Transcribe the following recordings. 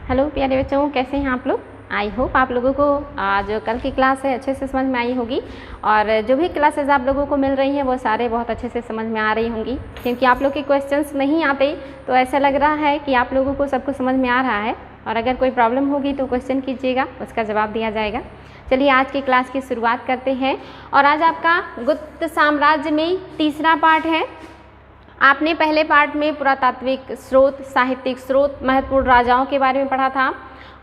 Hello प्यारे बच्चों, कैसे हैं आप लोग। आई होप आप लोगों को जो कल की क्लास है अच्छे से समझ में आई होगी और जो भी क्लासेस आप लोगों को मिल रही हैं वो सारे बहुत अच्छे से समझ में आ रही होंगी, क्योंकि आप लोग के क्वेश्चंस नहीं आते तो ऐसा लग रहा है कि आप लोगों को सब कुछ समझ में आ रहा है। और अगर कोई प्रॉब्लम होगी तो क्वेश्चन कीजिएगा, उसका जवाब दिया जाएगा। चलिए आज की क्लास की शुरुआत करते हैं। और आज आपका गुप्त साम्राज्य में तीसरा पार्ट है। आपने पहले पार्ट में पुरातात्विक स्रोत, साहित्यिक स्रोत, महत्वपूर्ण राजाओं के बारे में पढ़ा था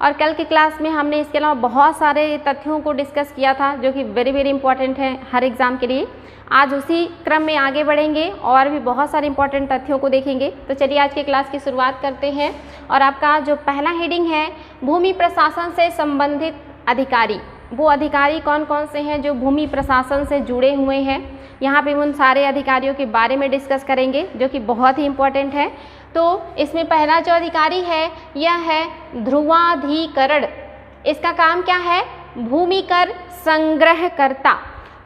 और कल की क्लास में हमने इसके अलावा बहुत सारे तथ्यों को डिस्कस किया था जो कि वेरी इंपॉर्टेंट है हर एग्ज़ाम के लिए। आज उसी क्रम में आगे बढ़ेंगे और भी बहुत सारे इंपॉर्टेंट तथ्यों को देखेंगे। तो चलिए आज की क्लास की शुरुआत करते हैं। और आपका जो पहला हेडिंग है, भूमि प्रशासन से संबंधित अधिकारी। वो अधिकारी कौन कौन से हैं जो भूमि प्रशासन से जुड़े हुए हैं। यहाँ पे उन सारे अधिकारियों के बारे में डिस्कस करेंगे जो कि बहुत ही इम्पोर्टेंट है। तो इसमें पहला जो अधिकारी है यह है ध्रुवाधिकरण। इसका काम क्या है? भूमि कर संग्रहकर्ता,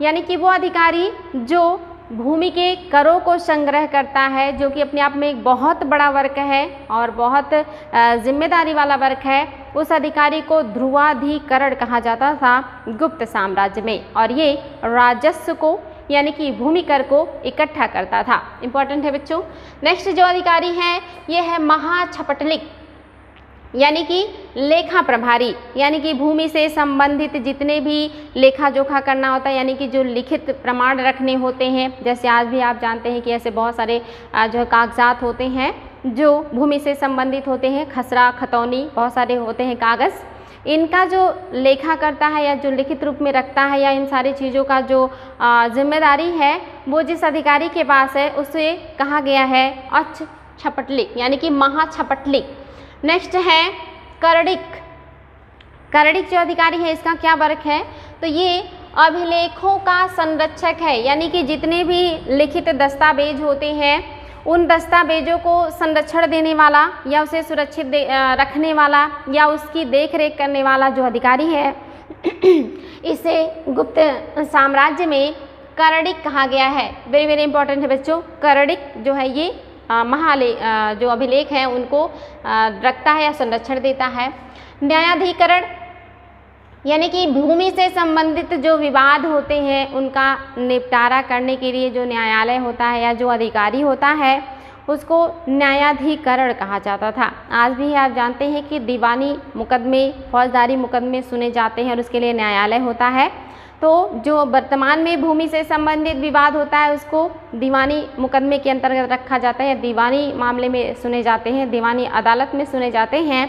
यानी कि वो अधिकारी जो भूमि के करों को संग्रह करता है, जो कि अपने आप में एक बहुत बड़ा वर्क है और बहुत जिम्मेदारी वाला वर्क है। उस अधिकारी को ध्रुवाधिकरण कहा जाता था गुप्त साम्राज्य में, और ये राजस्व को यानी कि भूमि कर को इकट्ठा करता था। इंपॉर्टेंट है बच्चों। नेक्स्ट जो अधिकारी हैं ये है महाछपटलिक, यानी कि लेखा प्रभारी, यानी कि भूमि से संबंधित जितने भी लेखा जोखा करना होता है, यानी कि जो लिखित प्रमाण रखने होते हैं। जैसे आज भी आप जानते हैं कि ऐसे बहुत सारे जो कागजात होते हैं जो भूमि से संबंधित होते हैं, खसरा, खतौनी, बहुत सारे होते हैं कागज़। इनका जो लेखा करता है या जो लिखित रूप में रखता है या इन सारी चीज़ों का जो जिम्मेदारी है वो जिस अधिकारी के पास है उसे कहा गया है अच्छछपटलिक, यानी कि महाछपटलिक। नेक्स्ट है करड़िक। करड़िक जो अधिकारी है इसका क्या वर्क है? तो ये अभिलेखों का संरक्षक है, यानी कि जितने भी लिखित दस्तावेज होते हैं उन दस्तावेजों को संरक्षण देने वाला या उसे सुरक्षित रखने वाला या उसकी देख रेख करने वाला जो अधिकारी है इसे गुप्त साम्राज्य में करड़िक कहा गया है। वेरी इंपॉर्टेंट है बच्चों। करड़िक जो है ये जो अभिलेख हैं उनको रखता है या संरक्षण देता है। न्यायाधिकरण, यानी कि भूमि से संबंधित जो विवाद होते हैं उनका निपटारा करने के लिए जो न्यायालय होता है या जो अधिकारी होता है उसको न्यायाधिकरण कहा जाता था। आज भी आप जानते हैं कि दीवानी मुकदमे, फौजदारी मुकदमे सुने जाते हैं और उसके लिए न्यायालय होता है। तो जो वर्तमान में भूमि से संबंधित विवाद होता है उसको दीवानी मुकदमे के अंतर्गत रखा जाता है, दीवानी मामले में सुने जाते हैं, दीवानी अदालत में सुने जाते हैं।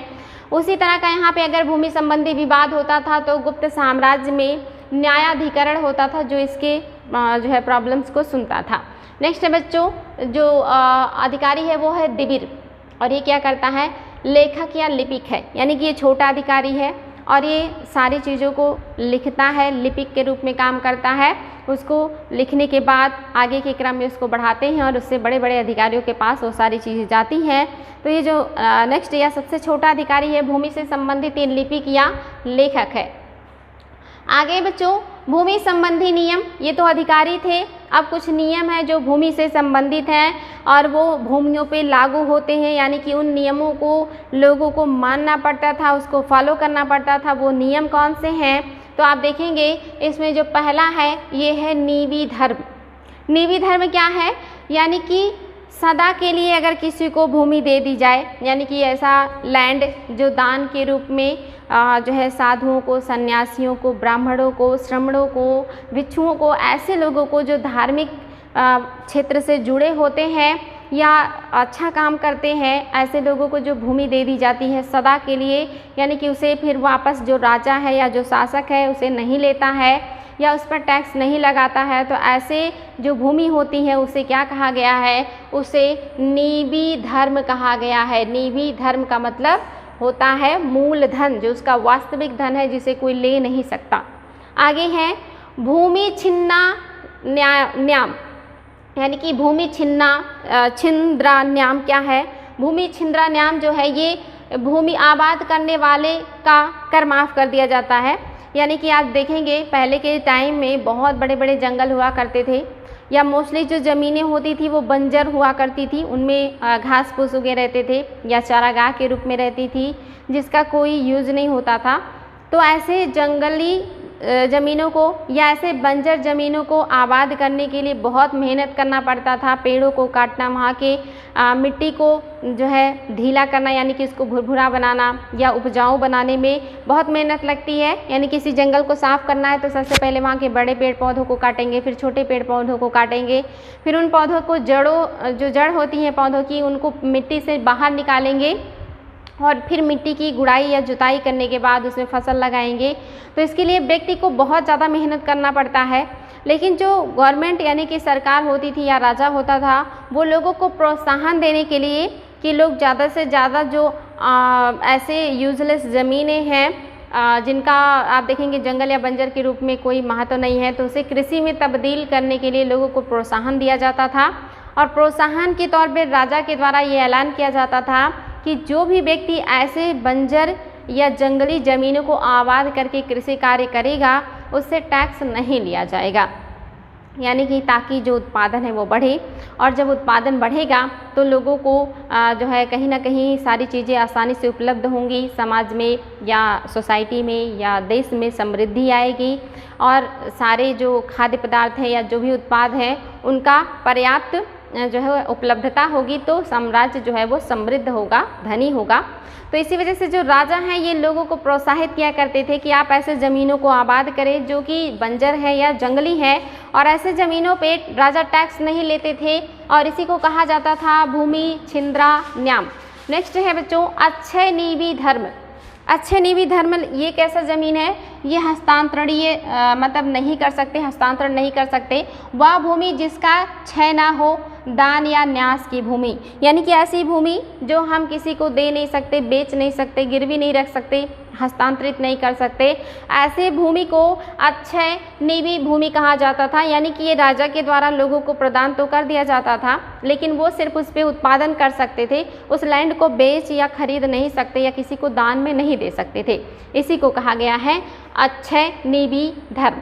उसी तरह का यहाँ पे अगर भूमि संबंधी विवाद होता था तो गुप्त साम्राज्य में न्यायाधिकरण होता था जो इसके जो है प्रॉब्लम्स को सुनता था। नेक्स्ट है बच्चों, जो अधिकारी है वो है दिबिर, और ये क्या करता है? लेखक या लिपिक है, यानी कि ये छोटा अधिकारी है और ये सारी चीज़ों को लिखता है, लिपिक के रूप में काम करता है। उसको लिखने के बाद आगे के क्रम में उसको बढ़ाते हैं और उससे बड़े बड़े अधिकारियों के पास वो सारी चीज़ें जाती हैं। तो ये जो नेक्स्ट या सबसे छोटा अधिकारी है भूमि से संबंधित ये लिपिक या लेखक है। आगे बच्चों, भूमि संबंधी नियम, ये तो अधिकारी थे। अब कुछ नियम है जो भूमि से संबंधित हैं और वो भूमियों पे लागू होते हैं, यानी कि उन नियमों को लोगों को मानना पड़ता था, उसको फॉलो करना पड़ता था। वो नियम कौन से हैं? तो आप देखेंगे इसमें जो पहला है ये है नीवी धर्म। नीवी धर्म क्या है? यानी कि सदा के लिए अगर किसी को भूमि दे दी जाए, यानी कि ऐसा लैंड जो दान के रूप में जो है साधुओं को, सन्यासियों को, ब्राह्मणों को, श्रमणों को, भिक्षुओं को, ऐसे लोगों को जो धार्मिक क्षेत्र से जुड़े होते हैं या अच्छा काम करते हैं, ऐसे लोगों को जो भूमि दे दी जाती है सदा के लिए, यानी कि उसे फिर वापस जो राजा है या जो शासक है उसे नहीं लेता है या उस पर टैक्स नहीं लगाता है। तो ऐसे जो भूमि होती है उसे क्या कहा गया है? उसे नीवी धर्म कहा गया है। नीवी धर्म का मतलब होता है मूल धन, जो उसका वास्तविक धन है जिसे कोई ले नहीं सकता। आगे है भूमि छिन्ना न्याम, यानी कि भूमि छिंद्रा न्याम क्या है? भूमि छिंद्रा न्याम जो है ये भूमि आबाद करने वाले का कर माफ़ कर दिया जाता है। यानी कि आप देखेंगे पहले के टाइम में बहुत बड़े बड़े जंगल हुआ करते थे, या मोस्टली जो ज़मीनें होती थी वो बंजर हुआ करती थी, उनमें घास फूस उगे रहते थे या चारागाह के रूप में रहती थी जिसका कोई यूज़ नहीं होता था। तो ऐसे जंगली ज़मीनों को या ऐसे बंजर ज़मीनों को आबाद करने के लिए बहुत मेहनत करना पड़ता था। पेड़ों को काटना, वहाँ के मिट्टी को जो है ढीला करना, यानी कि उसको भुरभुरा बनाना या उपजाऊ बनाने में बहुत मेहनत लगती है। यानी किसी जंगल को साफ़ करना है तो सबसे पहले वहाँ के बड़े पेड़ पौधों को काटेंगे, फिर छोटे पेड़ पौधों को काटेंगे, फिर उन पौधों को जो जड़ होती हैं पौधों की उनको मिट्टी से बाहर निकालेंगे और फिर मिट्टी की गुड़ाई या जुताई करने के बाद उसमें फसल लगाएंगे। तो इसके लिए व्यक्ति को बहुत ज़्यादा मेहनत करना पड़ता है। लेकिन जो गवर्नमेंट यानी कि सरकार होती थी या राजा होता था, वो लोगों को प्रोत्साहन देने के लिए कि लोग ज़्यादा से ज़्यादा जो ऐसे यूजलेस ज़मीनें हैं जिनका आप देखेंगे जंगल या बंजर के रूप में कोई महत्व नहीं है, तो उसे कृषि में तब्दील करने के लिए लोगों को प्रोत्साहन दिया जाता था। और प्रोत्साहन के तौर पर राजा के द्वारा ये ऐलान किया जाता था कि जो भी व्यक्ति ऐसे बंजर या जंगली ज़मीनों को आबाद करके कृषि कार्य करेगा उससे टैक्स नहीं लिया जाएगा। यानी कि ताकि जो उत्पादन है वो बढ़े, और जब उत्पादन बढ़ेगा तो लोगों को जो है कहीं ना कहीं सारी चीज़ें आसानी से उपलब्ध होंगी, समाज में या सोसाइटी में या देश में समृद्धि आएगी और सारे जो खाद्य पदार्थ हैं या जो भी उत्पाद हैं उनका पर्याप्त जो है उपलब्धता होगी, तो साम्राज्य जो है वो समृद्ध होगा, धनी होगा। तो इसी वजह से जो राजा हैं ये लोगों को प्रोत्साहित किया करते थे कि आप ऐसे ज़मीनों को आबाद करें जो कि बंजर है या जंगली है, और ऐसे ज़मीनों पे राजा टैक्स नहीं लेते थे और इसी को कहा जाता था भूमि छिंद्रा न्याम। नेक्स्ट है बच्चों अक्षय नीवी धर्म। अक्षय नीवी धर्म ये कैसा ज़मीन है, ये हस्तांतरणीय मतलब नहीं कर सकते, हस्तांतरण नहीं कर सकते। वह भूमि जिसका क्षय ना हो, दान या न्यास की भूमि, यानी कि ऐसी भूमि जो हम किसी को दे नहीं सकते, बेच नहीं सकते, गिरवी नहीं रख सकते, हस्तांतरित नहीं कर सकते, ऐसे भूमि को अक्षय नीवी भूमि कहा जाता था। यानी कि ये राजा के द्वारा लोगों को प्रदान तो कर दिया जाता था लेकिन वो सिर्फ उस पर उत्पादन कर सकते थे, उस लैंड को बेच या खरीद नहीं सकते या किसी को दान में नहीं दे सकते थे। इसी को कहा गया है अक्षय नीवी धर्म।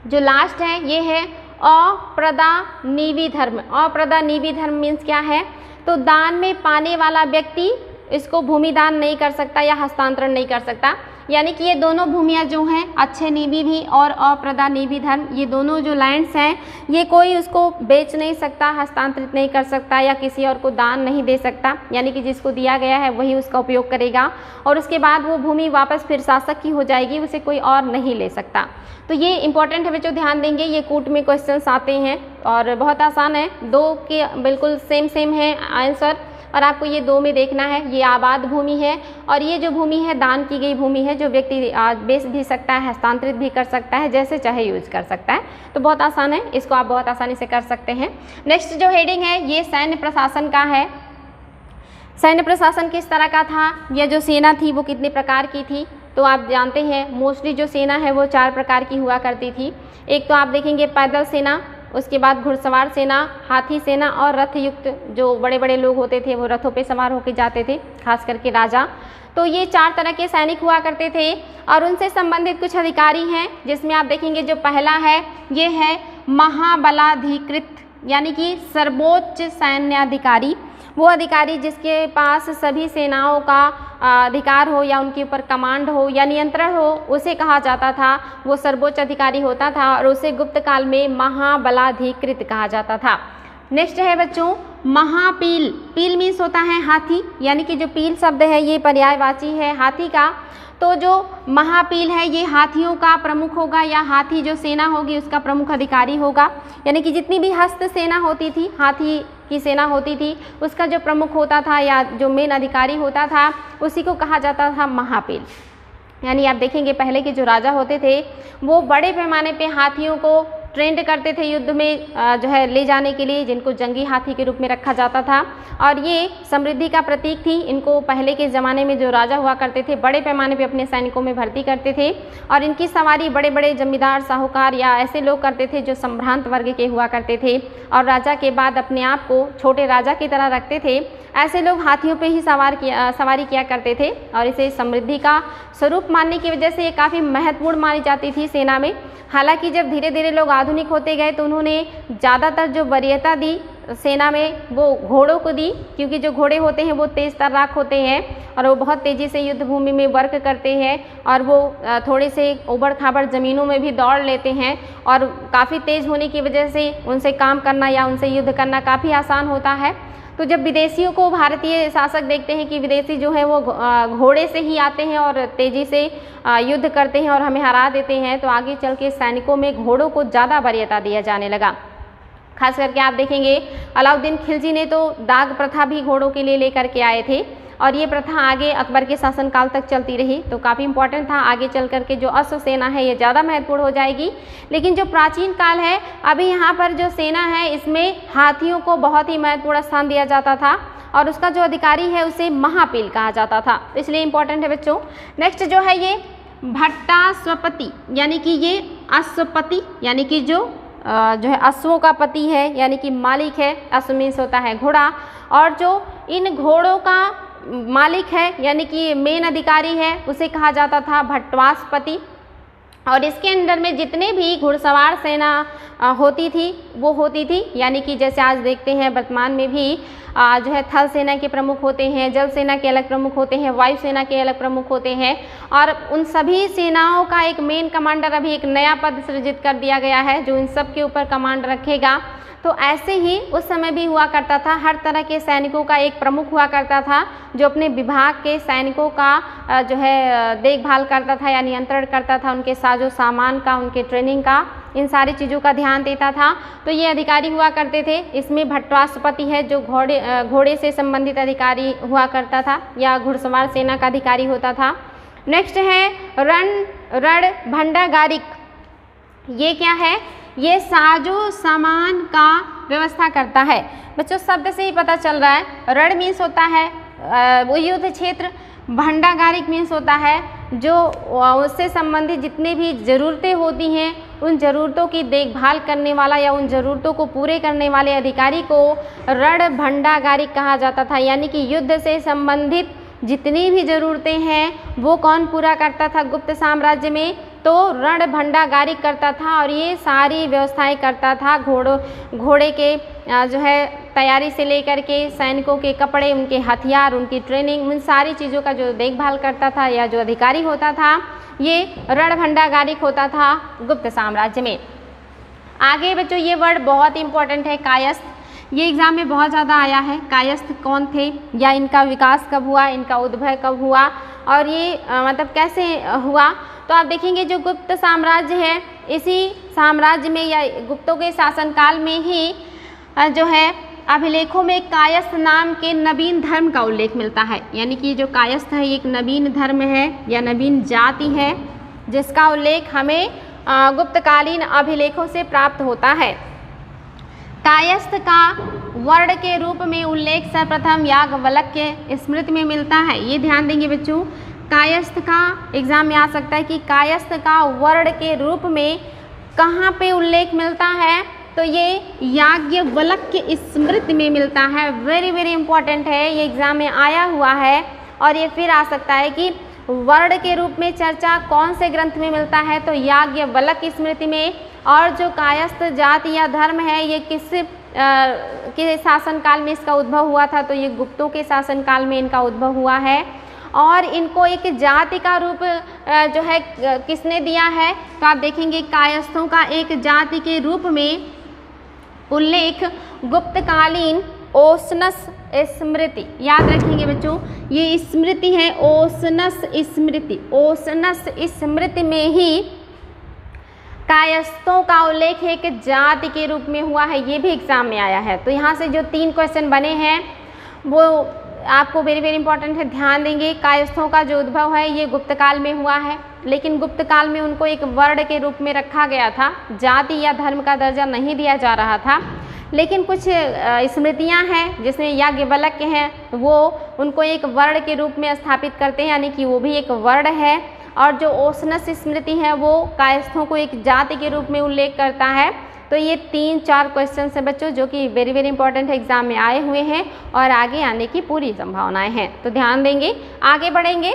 जो लास्ट है ये है अप्रदानीवी धर्म। अप्रदानीवी धर्म मीन्स क्या है, तो दान में पाने वाला व्यक्ति इसको भूमि दान नहीं कर सकता या हस्तांतरण नहीं कर सकता। यानी कि ये दोनों भूमियाँ जो हैं अक्षय नीवी भी और अप्रदानीवी धर्म, ये दोनों जो लैंड्स हैं ये कोई उसको बेच नहीं सकता, हस्तांतरित नहीं कर सकता या किसी और को दान नहीं दे सकता। यानी कि जिसको दिया गया है वही उसका उपयोग करेगा और उसके बाद वो भूमि वापस फिर शासक की हो जाएगी, उसे कोई और नहीं ले सकता। तो ये इंपॉर्टेंट है बच्चों, ध्यान देंगे, ये कूट में क्वेश्चंस आते हैं और बहुत आसान है, दो के बिल्कुल सेम है आंसर और आपको ये दो में देखना है। ये आबाद भूमि है और ये जो भूमि है दान की गई भूमि है जो व्यक्ति बेच भी सकता है, हस्तांतरित भी कर सकता है, जैसे चाहे यूज कर सकता है। तो बहुत आसान है, इसको आप बहुत आसानी से कर सकते हैं। नेक्स्ट जो हेडिंग है ये सैन्य प्रशासन का है। सैन्य प्रशासन किस तरह का था, यह जो सेना थी वो कितने प्रकार की थी, तो आप जानते हैं मोस्टली जो सेना है वो 4 प्रकार की हुआ करती थी। एक तो आप देखेंगे पैदल सेना, उसके बाद घुड़सवार सेना, हाथी सेना और रथ युक्त जो बड़े बड़े लोग होते थे वो रथों पे सवार होकर जाते थे, खास करके राजा। तो ये 4 तरह के सैनिक हुआ करते थे और उनसे संबंधित कुछ अधिकारी हैं जिसमें आप देखेंगे जो पहला है ये है महाबलाधिकृत, यानी कि सर्वोच्च सैन्याधिकारी। वो अधिकारी जिसके पास सभी सेनाओं का अधिकार हो या उनके ऊपर कमांड हो या नियंत्रण हो, उसे कहा जाता था, वो सर्वोच्च अधिकारी होता था और उसे गुप्त काल में महाबलाधिकृत कहा जाता था। नेक्स्ट है बच्चों महापील। पील मीन्स होता है हाथी, यानी कि जो पील शब्द है ये पर्यायवाची है हाथी का। तो जो महापील है ये हाथियों का प्रमुख होगा या हाथी जो सेना होगी उसका प्रमुख अधिकारी होगा। यानी कि जितनी भी हस्त सेना होती थी, हाथी की सेना होती थी, उसका जो प्रमुख होता था या जो मेन अधिकारी होता था उसी को कहा जाता था महापील। यानी आप देखेंगे पहले के जो राजा होते थे वो बड़े पैमाने पे हाथियों को ट्रेंड करते थे युद्ध में जो है ले जाने के लिए, जिनको जंगी हाथी के रूप में रखा जाता था और ये समृद्धि का प्रतीक थी। इनको पहले के ज़माने में जो राजा हुआ करते थे बड़े पैमाने पे अपने सैनिकों में भर्ती करते थे और इनकी सवारी बड़े बड़े जमींदार साहूकार या ऐसे लोग करते थे जो संभ्रांत वर्ग के हुआ करते थे और राजा के बाद अपने आप को छोटे राजा की तरह रखते थे। ऐसे लोग हाथियों पे ही सवारी किया करते थे और इसे समृद्धि का स्वरूप मानने की वजह से ये काफ़ी महत्वपूर्ण मानी जाती थी सेना में। हालांकि जब धीरे धीरे लोग आधुनिक होते गए तो उन्होंने ज़्यादातर जो वरीयता दी सेना में वो घोड़ों को दी, क्योंकि जो घोड़े होते हैं वो तेज़ तर्राक होते हैं और वो बहुत तेज़ी से युद्ध भूमि में वर्क करते हैं और वो थोड़े से उबड़ खाबड़ ज़मीनों में भी दौड़ लेते हैं और काफ़ी तेज़ होने की वजह से उनसे काम करना या उनसे युद्ध करना काफ़ी आसान होता है। तो जब विदेशियों को भारतीय शासक देखते हैं कि विदेशी जो है वो घोड़े से ही आते हैं और तेज़ी से युद्ध करते हैं और हमें हरा देते हैं, तो आगे चल के सैनिकों में घोड़ों को ज़्यादा वरीयता दिया जाने लगा। खास करके आप देखेंगे अलाउद्दीन खिलजी ने तो दाग प्रथा भी घोड़ों के लिए लेकर के आए थे और ये प्रथा आगे अकबर के शासनकाल तक चलती रही, तो काफ़ी इंपॉर्टेंट था। आगे चल कर के जो अश्व सेना है ये ज़्यादा महत्वपूर्ण हो जाएगी। लेकिन जो प्राचीन काल है, अभी यहाँ पर जो सेना है इसमें हाथियों को बहुत ही महत्वपूर्ण स्थान दिया जाता था और उसका जो अधिकारी है उसे महापील कहा जाता था, इसलिए इंपॉर्टेंट है बच्चों। नेक्स्ट जो है ये भट्टाश्वपति, यानी कि ये अश्वपति यानी कि जो है अश्वों का पति है, यानी कि मालिक है। अश्व मीन्स होता है घोड़ा, और जो इन घोड़ों का मालिक है यानी कि मेन अधिकारी है उसे कहा जाता था भट्टाश्वपति। और इसके अंदर में जितने भी घुड़सवार सेना होती थी वो होती थी, यानी कि जैसे आज देखते हैं वर्तमान में भी जो है थल सेना के प्रमुख होते हैं, जल सेना के अलग प्रमुख होते हैं, वायु सेना के अलग प्रमुख होते हैं और उन सभी सेनाओं का एक मेन कमांडर अभी एक नया पद सृजित कर दिया गया है जो इन सब के ऊपर कमांड रखेगा। तो ऐसे ही उस समय भी हुआ करता था, हर तरह के सैनिकों का एक प्रमुख हुआ करता था जो अपने विभाग के सैनिकों का जो है देखभाल करता था या नियंत्रण करता था, उनके साजो सामान का, उनके ट्रेनिंग का, इन सारी चीज़ों का ध्यान देता था। तो ये अधिकारी हुआ करते थे। इसमें भट्टाश्वपति है जो घोड़े से संबंधित अधिकारी हुआ करता था या घुड़सवार सेना का अधिकारी होता था। नेक्स्ट है रण भंडागारिक। ये क्या है? ये साजो सामान का व्यवस्था करता है। बच्चों शब्द से ही पता चल रहा है। रण मीन्स होता है वो युद्ध क्षेत्र, भंडागारिक मीन्स होता है जो उससे संबंधित जितने भी ज़रूरतें होती हैं उन ज़रूरतों की देखभाल करने वाला या उन ज़रूरतों को पूरे करने वाले अधिकारी को रण भंडागारिक कहा जाता था। यानी कि युद्ध से संबंधित जितनी भी ज़रूरतें हैं वो कौन पूरा करता था गुप्त साम्राज्य में? तो रण भंडागारिक करता था और ये सारी व्यवस्थाएं करता था। घोड़े के जो है तैयारी से लेकर के सैनिकों के कपड़े, उनके हथियार, उनकी ट्रेनिंग, उन सारी चीज़ों का जो देखभाल करता था या जो अधिकारी होता था ये रण भंडागारिक होता था गुप्त साम्राज्य में। आगे बच्चों ये वर्ड बहुत इंपॉर्टेंट है, कायस्थ। ये एग्ज़ाम में बहुत ज़्यादा आया है। कायस्थ कौन थे या इनका विकास कब हुआ, इनका उद्भव कब हुआ और ये मतलब कैसे हुआ? तो आप देखेंगे जो गुप्त साम्राज्य है इसी साम्राज्य में या गुप्तों के शासनकाल में ही जो है अभिलेखों में कायस्थ नाम के नवीन धर्म का उल्लेख मिलता है। यानी कि जो कायस्थ है एक नवीन धर्म है या नवीन जाति है जिसका उल्लेख हमें गुप्तकालीन अभिलेखों से प्राप्त होता है। कायस्थ का वर्ण के रूप में उल्लेख सर्वप्रथम याज्ञवल्क्य स्मृति में मिलता है। ये ध्यान देंगे बच्चों, कायस्थ का एग्जाम में आ सकता है कि कायस्थ का वर्ण के रूप में कहाँ पे उल्लेख मिलता है? तो ये याज्ञवल्क्य स्मृति में मिलता है। वेरी वेरी इंपॉर्टेंट है, ये एग्जाम में आया हुआ है। और ये फिर आ सकता है कि वर्ण के रूप में चर्चा कौन से ग्रंथ में मिलता है? तो याज्ञवल्क्य स्मृति में। और जो कायस्थ जाति या धर्म है ये किस के शासनकाल में इसका उद्भव हुआ था? तो ये गुप्तों के शासनकाल में इनका उद्भव हुआ है। और इनको एक जाति का रूप जो है किसने दिया है? तो आप देखेंगे कायस्थों का एक जाति के रूप में उल्लेख गुप्तकालीन ओशनस स्मृति, याद रखेंगे बच्चों ये स्मृति है ओशनस स्मृति। ओशनस स्मृति में ही कायस्थों का उल्लेख एक जाति के रूप में हुआ है। ये भी एग्जाम में आया है। तो यहाँ से जो 3 क्वेश्चन बने हैं वो आपको वेरी वेरी इंपॉर्टेंट है, ध्यान देंगे। कायस्थों का जो उद्भव है ये गुप्तकाल में हुआ है, लेकिन गुप्तकाल में उनको एक वर्ण के रूप में रखा गया था, जाति या धर्म का दर्जा नहीं दिया जा रहा था। लेकिन कुछ स्मृतियां हैं जिसमें याज्ञवल्क्य हैं वो उनको एक वर्ण के रूप में स्थापित करते हैं, यानी कि वो भी एक वर्ण है। और जो ओशनस स्मृति है वो कायस्थों को एक जाति के रूप में उल्लेख करता है। तो ये 3-4 क्वेश्चन है बच्चों जो कि वेरी वेरी इंपॉर्टेंट एग्जाम में आए हुए हैं और आगे आने की पूरी संभावनाएं हैं। तो ध्यान देंगे, आगे बढ़ेंगे।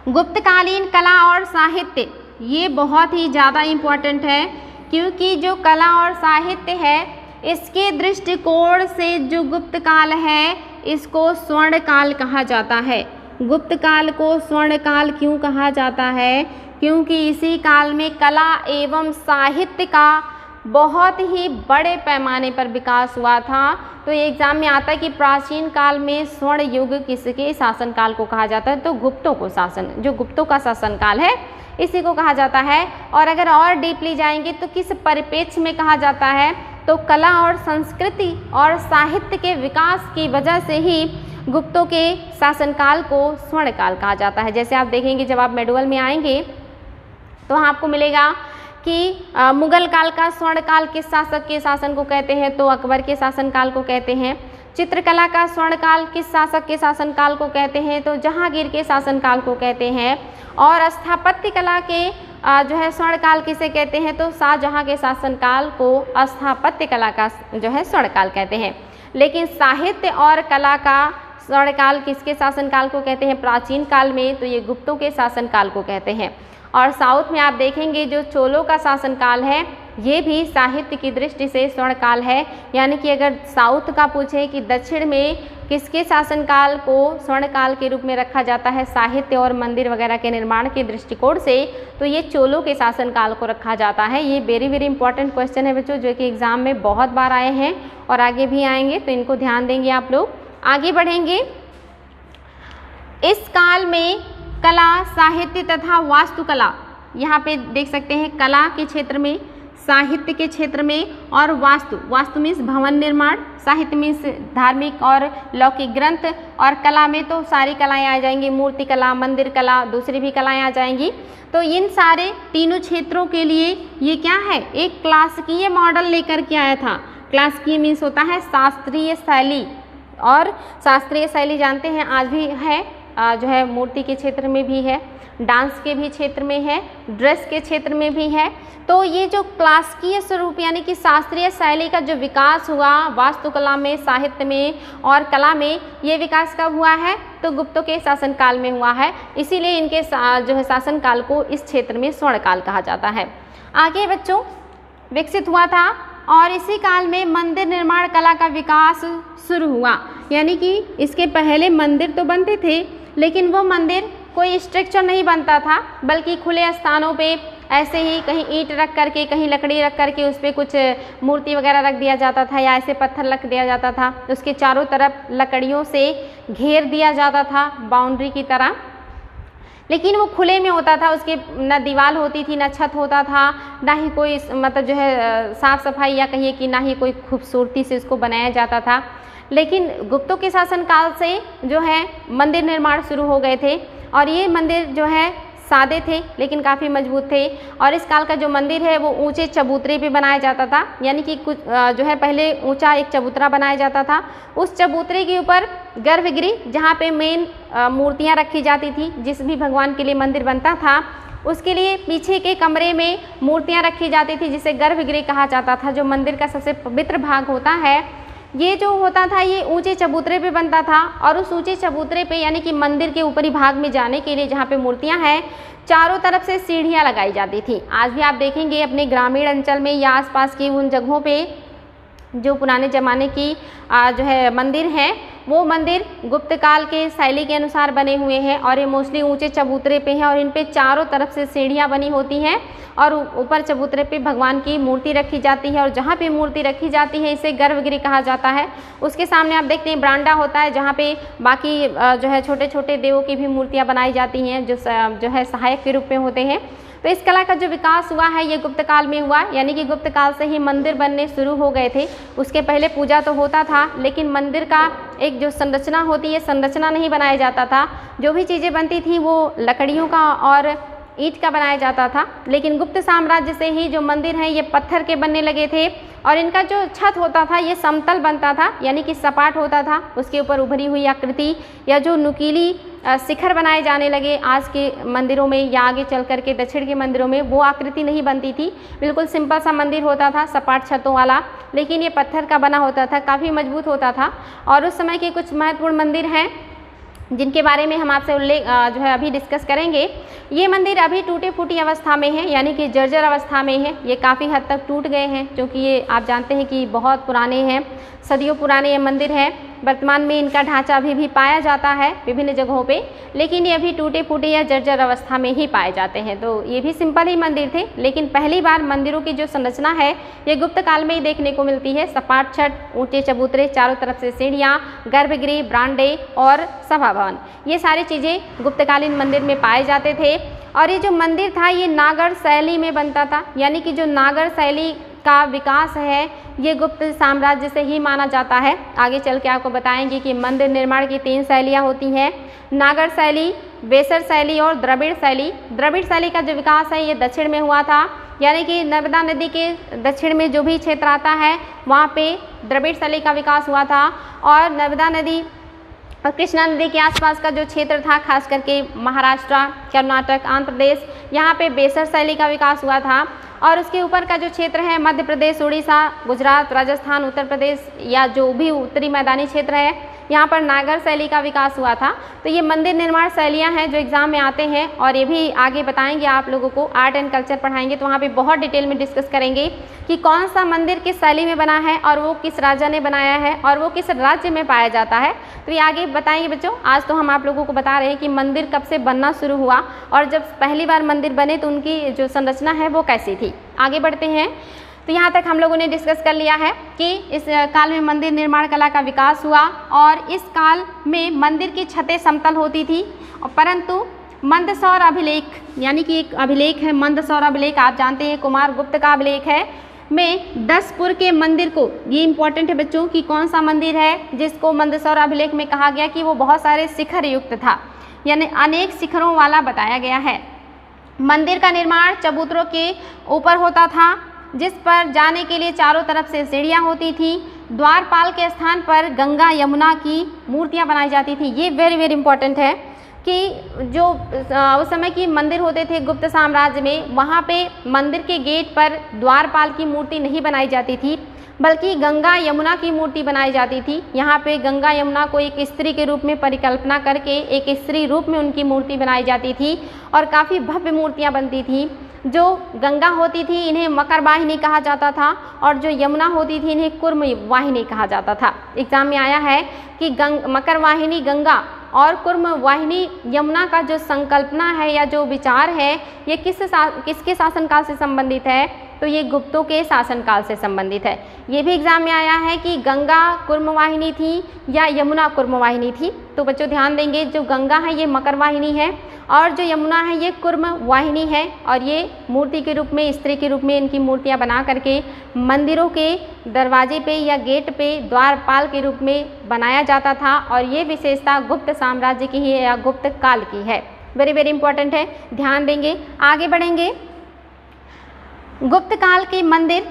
गुप्तकालीन कला और साहित्य, ये बहुत ही ज़्यादा इम्पॉर्टेंट है क्योंकि जो कला और साहित्य है इसके दृष्टिकोण से जो गुप्त काल है इसको स्वर्ण काल कहा जाता है। गुप्त काल को स्वर्ण काल क्यों कहा जाता है? क्योंकि इसी काल में कला एवं साहित्य का बहुत ही बड़े पैमाने पर विकास हुआ था। तो ये एग्जाम में आता है कि प्राचीन काल में स्वर्ण युग किसके शासन काल को कहा जाता है? तो गुप्तों को जो गुप्तों का शासन काल है इसी को कहा जाता है। और अगर और डीपली जाएंगे तो किस परिप्रेक्ष्य में कहा जाता है? तो कला और संस्कृति और साहित्य के विकास की वजह से ही गुप्तों के शासनकाल को स्वर्ण काल कहा जाता है। जैसे आप देखेंगे जब आप मेडुअल में आएंगे तो आपको मिलेगा कि मुगल काल का स्वर्ण काल किस शासक के शासन को कहते हैं? तो अकबर के शासनकाल को कहते हैं। चित्रकला का स्वर्ण काल किस शासक के शासनकाल को कहते हैं? तो जहांगीर के शासनकाल को कहते हैं। और स्थापत्य कला के जो है स्वर्ण काल किसे कहते हैं? तो शाहजहां के शासनकाल को स्थापत्य कला का जो है स्वर्ण काल कहते हैं। लेकिन साहित्य और कला का स्वर्ण काल किसके शासनकाल को कहते हैं प्राचीन काल में? तो ये गुप्तों के शासनकाल को कहते हैं। और साउथ में आप देखेंगे जो चोलों का शासनकाल है ये भी साहित्य की दृष्टि से स्वर्ण काल है। यानी कि अगर साउथ का पूछे कि दक्षिण में किसके शासनकाल को स्वर्ण काल के रूप में रखा जाता है साहित्य और मंदिर वगैरह के निर्माण के दृष्टिकोण से, तो ये चोलों के शासनकाल को रखा जाता है। ये वेरी इंपॉर्टेंट क्वेश्चन है बच्चों, जो कि एग्जाम में बहुत बार आए हैं और आगे भी आएंगे, तो इनको ध्यान देंगे आप लोग। आगे बढ़ेंगे। इस काल में कला, साहित्य तथा वास्तुकला, यहाँ पे देख सकते हैं कला के क्षेत्र में, साहित्य के क्षेत्र में और वास्तु मीन्स भवन निर्माण, साहित्य मीन्स धार्मिक और लौकिक ग्रंथ, और कला में तो सारी कलाएं आ जाएंगी, मूर्ति कला, मंदिर कला, दूसरी भी कलाएं आ जाएंगी। तो इन सारे तीनों क्षेत्रों के लिए ये क्या है? एक क्लासिकीय मॉडल लेकर के आया था। क्लासिकीय मीन्स होता है शास्त्रीय शैली, और शास्त्रीय शैली जानते हैं आज भी है, जो है मूर्ति के क्षेत्र में भी है, डांस के भी क्षेत्र में है, ड्रेस के क्षेत्र में भी है। तो ये जो क्लासिकीय स्वरूप यानी कि शास्त्रीय शैली का जो विकास हुआ वास्तुकला में, साहित्य में और कला में, ये विकास कब हुआ है? तो गुप्तों के शासनकाल में हुआ है। इसीलिए इनके जो है शासनकाल को इस क्षेत्र में स्वर्ण काल कहा जाता है। आगे बच्चों विकसित हुआ था और इसी काल में मंदिर निर्माण कला का विकास शुरू हुआ। यानी कि इसके पहले मंदिर तो बनते थे लेकिन वो मंदिर कोई स्ट्रक्चर नहीं बनता था, बल्कि खुले स्थानों पे ऐसे ही कहीं ईंट रख करके, कहीं लकड़ी रख करके उस पर कुछ मूर्ति वगैरह रख दिया जाता था, या ऐसे पत्थर रख दिया जाता था। उसके चारों तरफ लकड़ियों से घेर दिया जाता था बाउंड्री की तरह, लेकिन वो खुले में होता था। उसके न दीवार होती थी, न छत होता था, ना ही कोई मतलब जो है साफ़ सफाई या कहिए कि ना ही कोई खूबसूरती से उसको बनाया जाता था। लेकिन गुप्तों के शासनकाल से जो है मंदिर निर्माण शुरू हो गए थे, और ये मंदिर जो है सादे थे लेकिन काफ़ी मजबूत थे। और इस काल का जो मंदिर है वो ऊंचे चबूतरे पे बनाया जाता था, यानी कि कुछ जो है पहले ऊंचा एक चबूतरा बनाया जाता था, उस चबूतरे के ऊपर गर्भगृह जहाँ पे मेन मूर्तियाँ रखी जाती थी, जिस भी भगवान के लिए मंदिर बनता था उसके लिए पीछे के कमरे में मूर्तियाँ रखी जाती थी, जिसे गर्भगृह कहा जाता था। जो मंदिर का सबसे पवित्र भाग होता है ये जो होता था ये ऊंचे चबूतरे पे बनता था, और उस ऊंचे चबूतरे पे यानी कि मंदिर के ऊपरी भाग में जाने के लिए जहाँ पे मूर्तियाँ हैं चारों तरफ से सीढ़ियाँ लगाई जाती थी। आज भी आप देखेंगे अपने ग्रामीण अंचल में या आसपास की उन जगहों पे जो पुराने ज़माने की जो है मंदिर हैं, वो मंदिर गुप्त काल के शैली के अनुसार बने हुए हैं, और ये मोस्टली ऊंचे चबूतरे पे हैं, और इन पे चारों तरफ से सीढ़ियाँ बनी होती हैं, और ऊपर चबूतरे पे भगवान की मूर्ति रखी जाती है, और जहाँ पे मूर्ति रखी जाती है इसे गर्भगृह कहा जाता है। उसके सामने आप देखते हैं बरांडा होता है, जहाँ पे बाकी जो है छोटे छोटे देवों की भी मूर्तियाँ बनाई जाती हैं, जो है सहायक के रूप में होते हैं। तो इस कला का जो विकास हुआ है ये गुप्त काल में हुआ, यानी कि गुप्त काल से ही मंदिर बनने शुरू हो गए थे। उसके पहले पूजा तो होता था, लेकिन मंदिर का एक जो संरचना होती है, संरचना नहीं बनाया जाता था। जो भी चीज़ें बनती थी वो लकड़ियों का और ईंट का बनाया जाता था। लेकिन गुप्त साम्राज्य से ही जो मंदिर हैं ये पत्थर के बनने लगे थे, और इनका जो छत होता था ये समतल बनता था, यानी कि सपाट होता था। उसके ऊपर उभरी हुई आकृति या जो नुकीली शिखर बनाए जाने लगे आज के मंदिरों में या आगे चल कर के दक्षिण के मंदिरों में, वो आकृति नहीं बनती थी। बिल्कुल सिंपल सा मंदिर होता था सपाट छतों वाला, लेकिन ये पत्थर का बना होता था, काफ़ी मजबूत होता था। और उस समय के कुछ महत्वपूर्ण मंदिर हैं जिनके बारे में हम आपसे उल्लेख जो है अभी डिस्कस करेंगे। ये मंदिर अभी टूटी फूटी अवस्था में है, यानी कि जर्जर अवस्था में है। ये काफ़ी हद तक टूट गए हैं, क्योंकि ये आप जानते हैं कि बहुत पुराने हैं, सदियों पुराने ये मंदिर है। वर्तमान में इनका ढांचा अभी भी पाया जाता है विभिन्न जगहों पे, लेकिन ये अभी टूटे फूटे या जर्जर अवस्था में ही पाए जाते हैं। तो ये भी सिंपल ही मंदिर थे, लेकिन पहली बार मंदिरों की जो संरचना है ये गुप्त काल में ही देखने को मिलती है। सपाट छत, ऊंचे चबूतरे, चारों तरफ से सीढ़ियाँ, गर्भगृह, बरामदे और सभा भवन, ये सारी चीज़ें गुप्तकालीन मंदिर में पाए जाते थे। और ये जो मंदिर था ये नागर शैली में बनता था, यानी कि जो नागर शैली का विकास है ये गुप्त साम्राज्य से ही माना जाता है। आगे चल के आपको बताएंगे कि मंदिर निर्माण की 3 शैलियाँ होती हैं, नागर शैली, बेसर शैली और द्रविड़ शैली। द्रविड़ शैली का जो विकास है ये दक्षिण में हुआ था, यानी कि नर्मदा नदी के दक्षिण में जो भी क्षेत्र आता है वहाँ पे द्रविड़ शैली का विकास हुआ था। और नर्मदा नदी और कृष्णा नदी के आसपास का जो क्षेत्र था, खास करके महाराष्ट्र, कर्नाटक, आंध्र प्रदेश, यहाँ पे बेसर शैली का विकास हुआ था। और उसके ऊपर का जो क्षेत्र है मध्य प्रदेश, उड़ीसा, गुजरात, राजस्थान, उत्तर प्रदेश या जो भी उत्तरी मैदानी क्षेत्र है यहाँ पर नागर शैली का विकास हुआ था। तो ये मंदिर निर्माण शैलियाँ हैं जो एग्ज़ाम में आते हैं, और ये भी आगे बताएंगे आप लोगों को। आर्ट एंड कल्चर पढ़ाएंगे तो वहाँ पे बहुत डिटेल में डिस्कस करेंगे कि कौन सा मंदिर किस शैली में बना है और वो किस राजा ने बनाया है और वो किस राज्य में पाया जाता है। तो ये आगे बताएंगे बच्चों। आज तो हम आप लोगों को बता रहे हैं कि मंदिर कब से बनना शुरू हुआ और जब पहली बार मंदिर बने तो उनकी जो संरचना है वो कैसी थी। आगे बढ़ते हैं। तो यहाँ तक हम लोगों ने डिस्कस कर लिया है कि इस काल में मंदिर निर्माण कला का विकास हुआ, और इस काल में मंदिर की छतें समतल होती थी, परंतु मंदसौर अभिलेख, यानी कि एक अभिलेख है मंदसौर अभिलेख, आप जानते हैं कुमार गुप्त का अभिलेख है, में 10पुर के मंदिर को, ये इंपॉर्टेंट है बच्चों कि कौन सा मंदिर है जिसको मंदसौर अभिलेख में कहा गया कि वो बहुत सारे शिखर युक्त था, यानी अनेक शिखरों वाला बताया गया है। मंदिर का निर्माण चबूतरों के ऊपर होता था, जिस पर जाने के लिए चारों तरफ से सीढ़ियाँ होती थी। द्वारपाल के स्थान पर गंगा यमुना की मूर्तियाँ बनाई जाती थी। ये वेरी इंपॉर्टेंट है कि जो उस समय की मंदिर होते थे गुप्त साम्राज्य में, वहाँ पे मंदिर के गेट पर द्वारपाल की मूर्ति नहीं बनाई जाती थी, बल्कि गंगा यमुना की मूर्ति बनाई जाती थी। यहाँ पे गंगा यमुना को एक स्त्री के रूप में परिकल्पना करके एक स्त्री रूप में उनकी मूर्ति बनाई जाती थी, और काफ़ी भव्य मूर्तियाँ बनती थी। जो गंगा होती थी इन्हें मकर वाहिनी कहा जाता था, और जो यमुना होती थी इन्हें कुर्म वाहिनी कहा जाता था। एग्जाम में आया है कि मकर वाहिनी गंगा और कुर्म वाहिनी यमुना का जो संकल्पना है या जो विचार है ये किसके शासनकाल से संबंधित है, तो ये गुप्तों के शासनकाल से संबंधित है। ये भी एग्जाम में आया है कि गंगा कुर्म वाहिनी थी या यमुना कुर्म वाहिनी थी। तो बच्चों ध्यान देंगे, जो गंगा है ये मकर वाहिनी है और जो यमुना है ये कुर्म वाहिनी है, और ये मूर्ति के रूप में, स्त्री के रूप में इनकी मूर्तियाँ बना करके मंदिरों के दरवाजे पे या गेट पे द्वारपाल के रूप में बनाया जाता था। और ये विशेषता गुप्त साम्राज्य की है या गुप्त काल की है। वेरी इंपॉर्टेंट है, ध्यान देंगे। आगे बढ़ेंगे। गुप्त काल के मंदिर,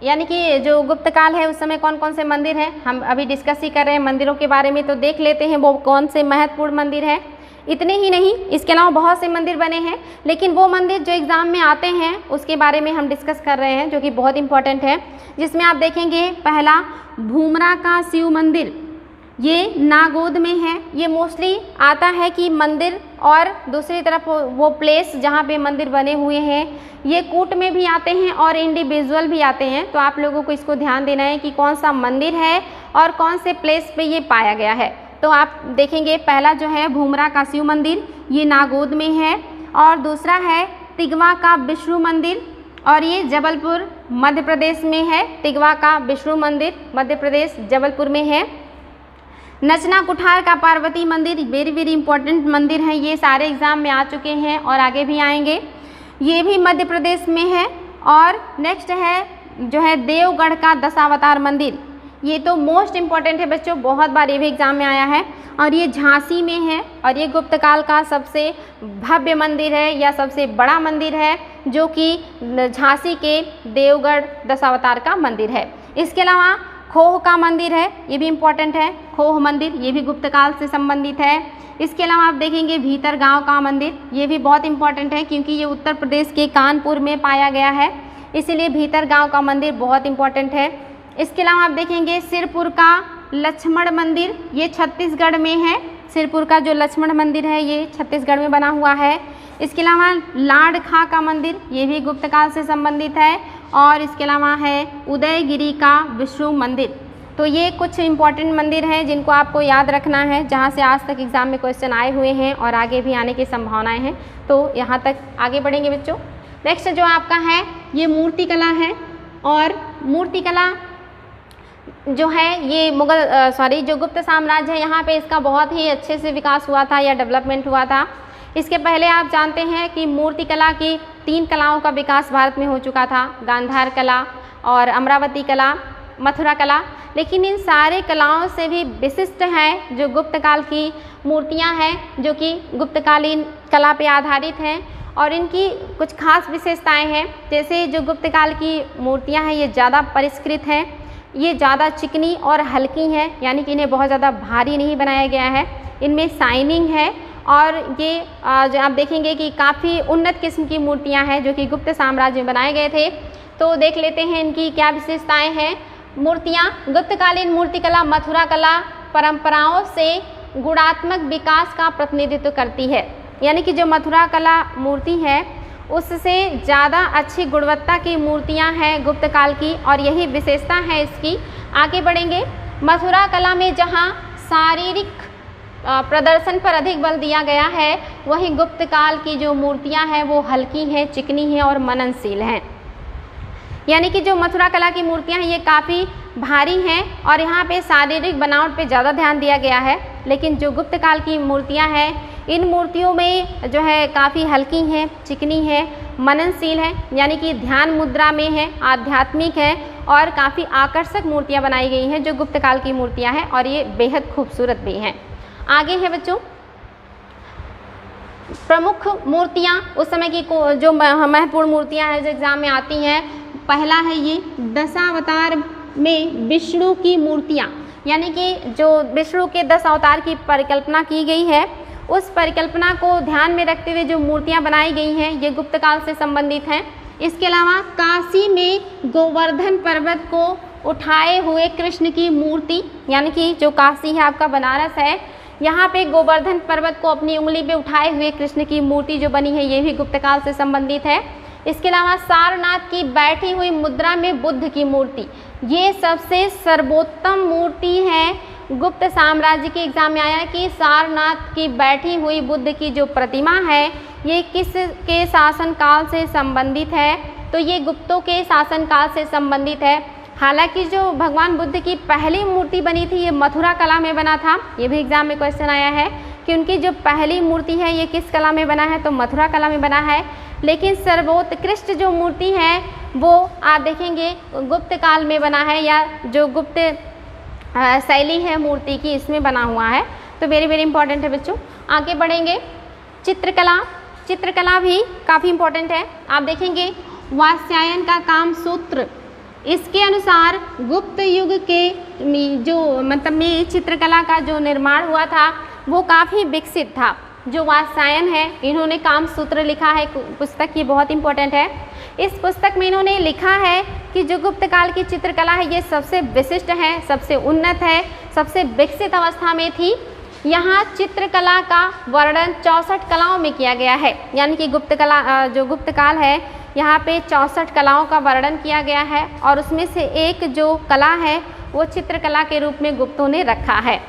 यानी कि जो गुप्त काल है उस समय कौन कौन से मंदिर हैं, हम अभी डिस्कस ही कर रहे हैं मंदिरों के बारे में, तो देख लेते हैं वो कौन से महत्वपूर्ण मंदिर हैं। इतने ही नहीं, इसके अलावा बहुत से मंदिर बने हैं, लेकिन वो मंदिर जो एग्ज़ाम में आते हैं उसके बारे में हम डिस्कस कर रहे हैं, जो कि बहुत इंपॉर्टेंट है। जिसमें आप देखेंगे पहला भूमरा का शिव मंदिर, ये नागौद में है। ये मोस्टली आता है कि मंदिर और दूसरी तरफ वो प्लेस जहाँ पे मंदिर बने हुए हैं ये कूट में भी आते हैं और इंडिविजुअल भी आते हैं। तो आप लोगों को इसको ध्यान देना है कि कौन सा मंदिर है और कौन से प्लेस पे ये पाया गया है। तो आप देखेंगे पहला जो है भूमरा का शिव मंदिर, ये नागौद में है, और दूसरा है तिगवा का विष्णु मंदिर, और ये जबलपुर मध्य प्रदेश में है। तिगवा का विष्णु मंदिर मध्य प्रदेश जबलपुर में है। नचना कुठार का पार्वती मंदिर, वेरी इंपॉर्टेंट मंदिर है, ये सारे एग्जाम में आ चुके हैं और आगे भी आएंगे, ये भी मध्य प्रदेश में है। और नेक्स्ट है जो है देवगढ़ का दशावतार मंदिर, ये तो मोस्ट इम्पॉर्टेंट है बच्चों, बहुत बार ये भी एग्जाम में आया है, और ये झांसी में है, और ये गुप्त काल का सबसे भव्य मंदिर है या सबसे बड़ा मंदिर है, जो कि झांसी के देवगढ़ दशावतार का मंदिर है। इसके अलावा खोह का मंदिर है, ये भी इम्पॉर्टेंट है, खोह मंदिर, ये भी गुप्त काल से संबंधित है। इसके अलावा आप देखेंगे भीतर गांव का मंदिर, ये भी बहुत इम्पॉर्टेंट है क्योंकि ये उत्तर प्रदेश के कानपुर में पाया गया है, इसीलिए भीतर गांव का मंदिर बहुत इम्पॉर्टेंट है। इसके अलावा आप देखेंगे सिरपुर का लक्ष्मण मंदिर, ये छत्तीसगढ़ में है, सिरपुर का जो लक्ष्मण मंदिर है ये छत्तीसगढ़ में बना हुआ है। इसके अलावा लाड़खा का मंदिर ये भी गुप्त काल से संबंधित है। और इसके अलावा है उदयगिरी का विष्णु मंदिर। तो ये कुछ इंपॉर्टेंट मंदिर हैं जिनको आपको याद रखना है, जहाँ से आज तक एग्ज़ाम में क्वेश्चन आए हुए हैं और आगे भी आने की संभावनाएं हैं। तो यहाँ तक आगे बढ़ेंगे बच्चों। नेक्स्ट जो आपका है ये मूर्तिकला है। और मूर्तिकला जो है ये जो गुप्त साम्राज्य है यहाँ पे इसका बहुत ही अच्छे से विकास हुआ था या डेवलपमेंट हुआ था। इसके पहले आप जानते हैं कि मूर्तिकला की 3 कलाओं का विकास भारत में हो चुका था, गांधार कला और अमरावती कला, मथुरा कला। लेकिन इन सारे कलाओं से भी विशिष्ट है जो गुप्त काल की मूर्तियां हैं, जो कि गुप्तकालीन कला पे आधारित हैं और इनकी कुछ खास विशेषताएं हैं। जैसे जो गुप्त काल की मूर्तियां हैं ये ज़्यादा परिष्कृत हैं, ये ज़्यादा चिकनी और हल्की हैं, यानी कि इन्हें बहुत ज़्यादा भारी नहीं बनाया गया है। इनमें शाइनिंग है और ये जो आप देखेंगे कि काफ़ी उन्नत किस्म की मूर्तियां हैं जो कि गुप्त साम्राज्य में बनाए गए थे। तो देख लेते हैं इनकी क्या विशेषताएं हैं। मूर्तियाँ गुप्तकालीन मूर्तिकला मथुरा कला परंपराओं से गुणात्मक विकास का प्रतिनिधित्व करती है, यानी कि जो मथुरा कला मूर्ति है उससे ज़्यादा अच्छी गुणवत्ता की मूर्तियाँ हैं गुप्त काल की और यही विशेषता है इसकी। आगे बढ़ेंगे। मथुरा कला में जहाँ शारीरिक प्रदर्शन पर अधिक बल दिया गया है, वहीं गुप्त काल की जो मूर्तियाँ हैं वो हल्की हैं, चिकनी हैं और मननशील हैं। यानी कि जो मथुरा कला की मूर्तियां हैं ये काफ़ी भारी हैं और यहाँ पे शारीरिक बनावट पे ज़्यादा ध्यान दिया गया है। लेकिन जो गुप्त काल की मूर्तियां हैं इन मूर्तियों में जो है काफ़ी हल्की हैं, चिकनी हैं, मननशील हैं, यानी कि ध्यान मुद्रा में है, आध्यात्मिक है और काफ़ी आकर्षक मूर्तियाँ बनाई गई हैं जो गुप्त काल की मूर्तियाँ हैं और ये बेहद खूबसूरत भी हैं। आगे है बच्चों प्रमुख मूर्तियाँ उस समय की जो महत्वपूर्ण मूर्तियाँ हैं जो एग्ज़ाम में आती हैं। पहला है ये दशावतार में विष्णु की मूर्तियाँ, यानी कि जो विष्णु के 10 अवतार की परिकल्पना की गई है उस परिकल्पना को ध्यान में रखते हुए जो मूर्तियाँ बनाई गई हैं ये गुप्त काल से संबंधित हैं। इसके अलावा काशी में गोवर्धन पर्वत को उठाए हुए कृष्ण की मूर्ति, यानी कि जो काशी है आपका बनारस है, यहाँ पे गोवर्धन पर्वत को अपनी उंगली पे उठाए हुए कृष्ण की मूर्ति जो बनी है ये भी गुप्त काल से संबंधित है। इसके अलावा सारनाथ की बैठी हुई मुद्रा में बुद्ध की मूर्ति, ये सबसे सर्वोत्तम मूर्ति है। गुप्त साम्राज्य के एग्जाम में आया कि सारनाथ की बैठी हुई बुद्ध की जो प्रतिमा है ये किसके शासनकाल से संबंधित है, तो ये गुप्तों के शासनकाल से संबंधित है। हालांकि जो भगवान बुद्ध की पहली मूर्ति बनी थी ये मथुरा कला में बना था, ये भी एग्जाम में क्वेश्चन आया है कि उनकी जो पहली मूर्ति है ये किस कला में बना है, तो मथुरा कला में बना है। लेकिन सर्वोत्कृष्ट जो मूर्ति है वो आप देखेंगे गुप्त काल में बना है, या जो गुप्त शैली है मूर्ति की इसमें बना हुआ है। तो वेरी वेरी इंपॉर्टेंट है बच्चों। आगे बढ़ेंगे। चित्रकला भी काफ़ी इंपॉर्टेंट है। आप देखेंगे वात्स्यायन का काम सूत्र, इसके अनुसार गुप्त युग के जो मतलब में चित्रकला का जो निर्माण हुआ था वो काफ़ी विकसित था। जो वात्स्यायन है इन्होंने काम सूत्र लिखा है पुस्तक, ये बहुत इंपॉर्टेंट है। इस पुस्तक में इन्होंने लिखा है कि जो गुप्त काल की चित्रकला है ये सबसे विशिष्ट है, सबसे उन्नत है, सबसे विकसित अवस्था में थी। यहाँ चित्रकला का वर्णन 64 कलाओं में किया गया है, यानी कि जो गुप्त काल है यहाँ पे 64 कलाओं का वर्णन किया गया है और उसमें से एक जो कला है वो चित्रकला के रूप में गुप्तों ने रखा है।